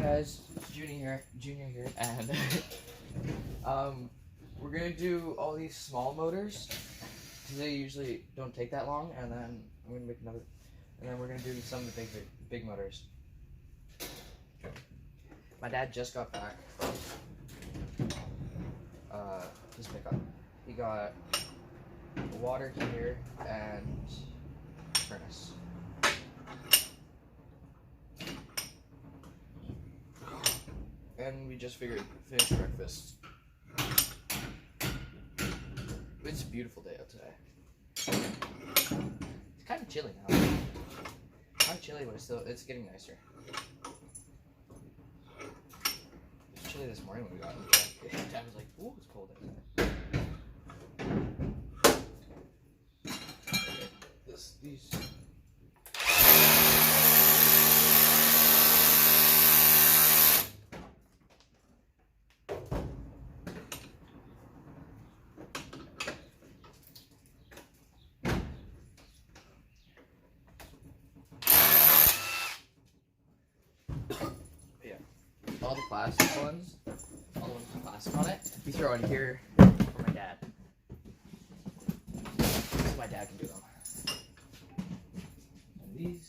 guys, Junior here, and we're gonna do all these small motors because they usually don't take that long, and then I'm gonna make another, and then we're gonna do some of the big motors. My dad just got back from his pickup. He got a water heater and furnace. And we just finished breakfast. It's a beautiful day out today. It's kind of chilly now. Kind of chilly, but it's getting nicer. It was chilly this morning when we got in. Dad was like, "Ooh, it's cold outside." These. All the plastic ones, all the ones with plastic on it, we throw in here for my dad. So my dad can do them. And these.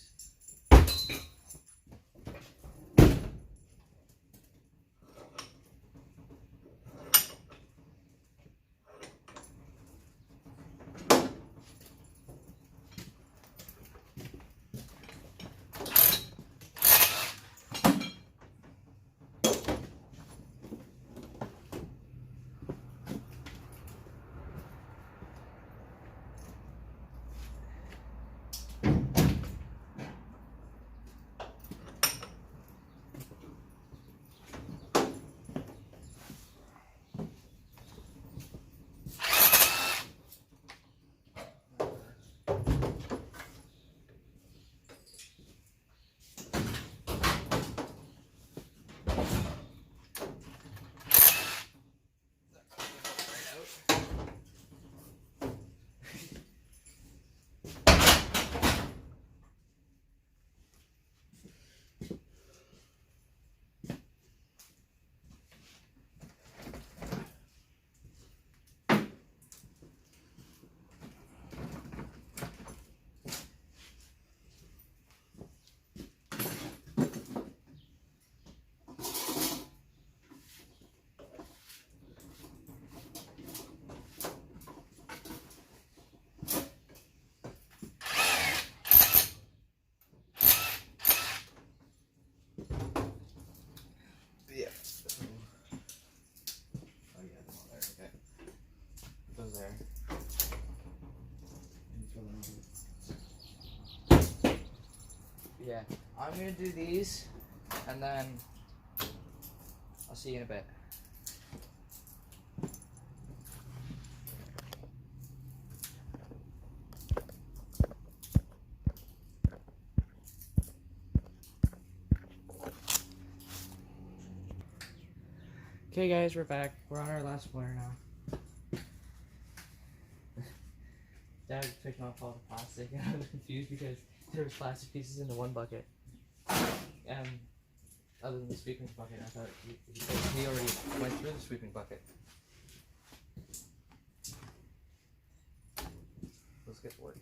There. Yeah, I'm gonna do these, and then I'll see you in a bit. Okay guys, we're back. We're on our last motor now. Dad was picking off all the plastic, and I was confused because there was plastic pieces in the one bucket. Other than the sweeping bucket, I thought he already went through the sweeping bucket. Let's get to work.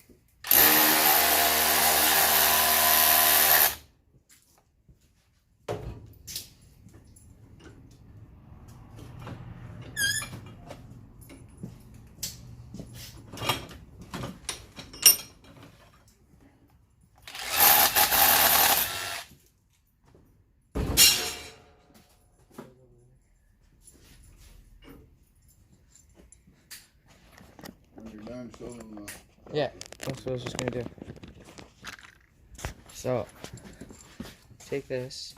Yeah, that's what I was just gonna do. So, take this.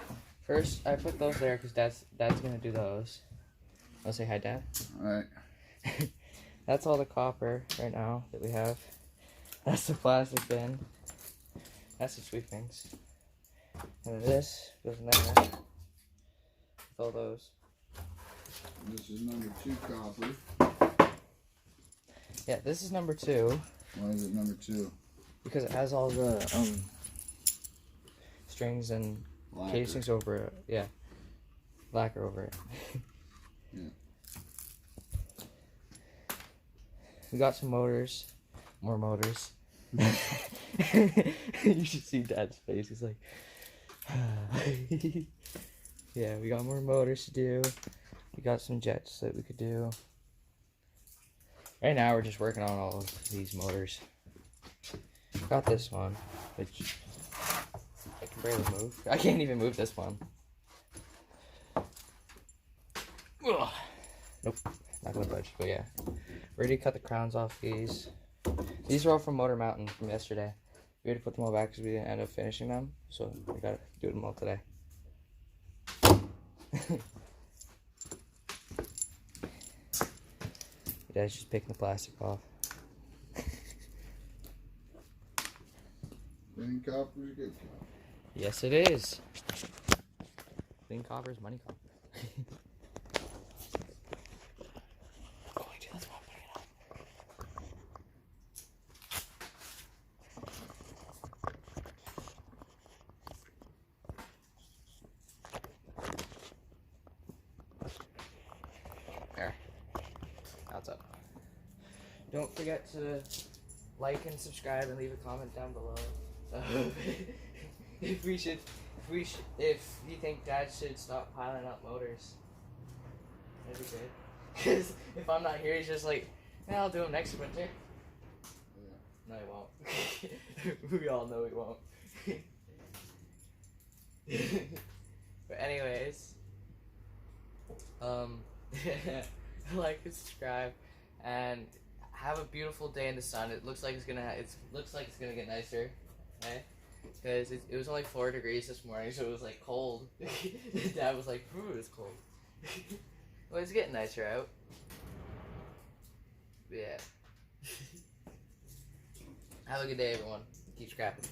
First, I put those there because Dad's gonna do those. I'll say hi, Dad. Alright. That's all the copper right now that we have. That's the plastic bin. That's the sweepings. And then this goes in there. With all those. This is number 2 copper. Yeah, this is number 2. Why is it number 2? Because it has all the strings and casings over it. Yeah. lacquer over it. Yeah. We got some motors. More motors. You should see Dad's face. He's like, yeah, we got more motors to do. We got some jets that we could do. Right now, we're just working on all of these motors. Got this one, which I can barely move. I can't even move this one. Ugh. Nope, not gonna budge. But yeah, we already cut the crowns off these. These are all from Motor Mountain from yesterday. We had to put them all back because we didn't end up finishing them, so we gotta do them all today. Dad's just picking the plastic off. Clean copper is good copper. Yes, it is. Clean copper is money copper. Oh, wait, that's why I'm putting it on. There. Now it's up. Don't forget to like and subscribe and leave a comment down below. If you think Dad should stop piling up motors, that'd be good. Because if I'm not here, he's just like, yeah, I'll do them next winter. Yeah. No, he won't. We all know he won't. But anyways, like and subscribe, and have a beautiful day in the sun. It looks like it's gonna get nicer, okay? Because it was only 4 degrees this morning, so it was like cold. Dad was like, "Ooh, it's cold." Well, it's getting nicer out. Yeah. Have a good day, everyone. Keep scrapping.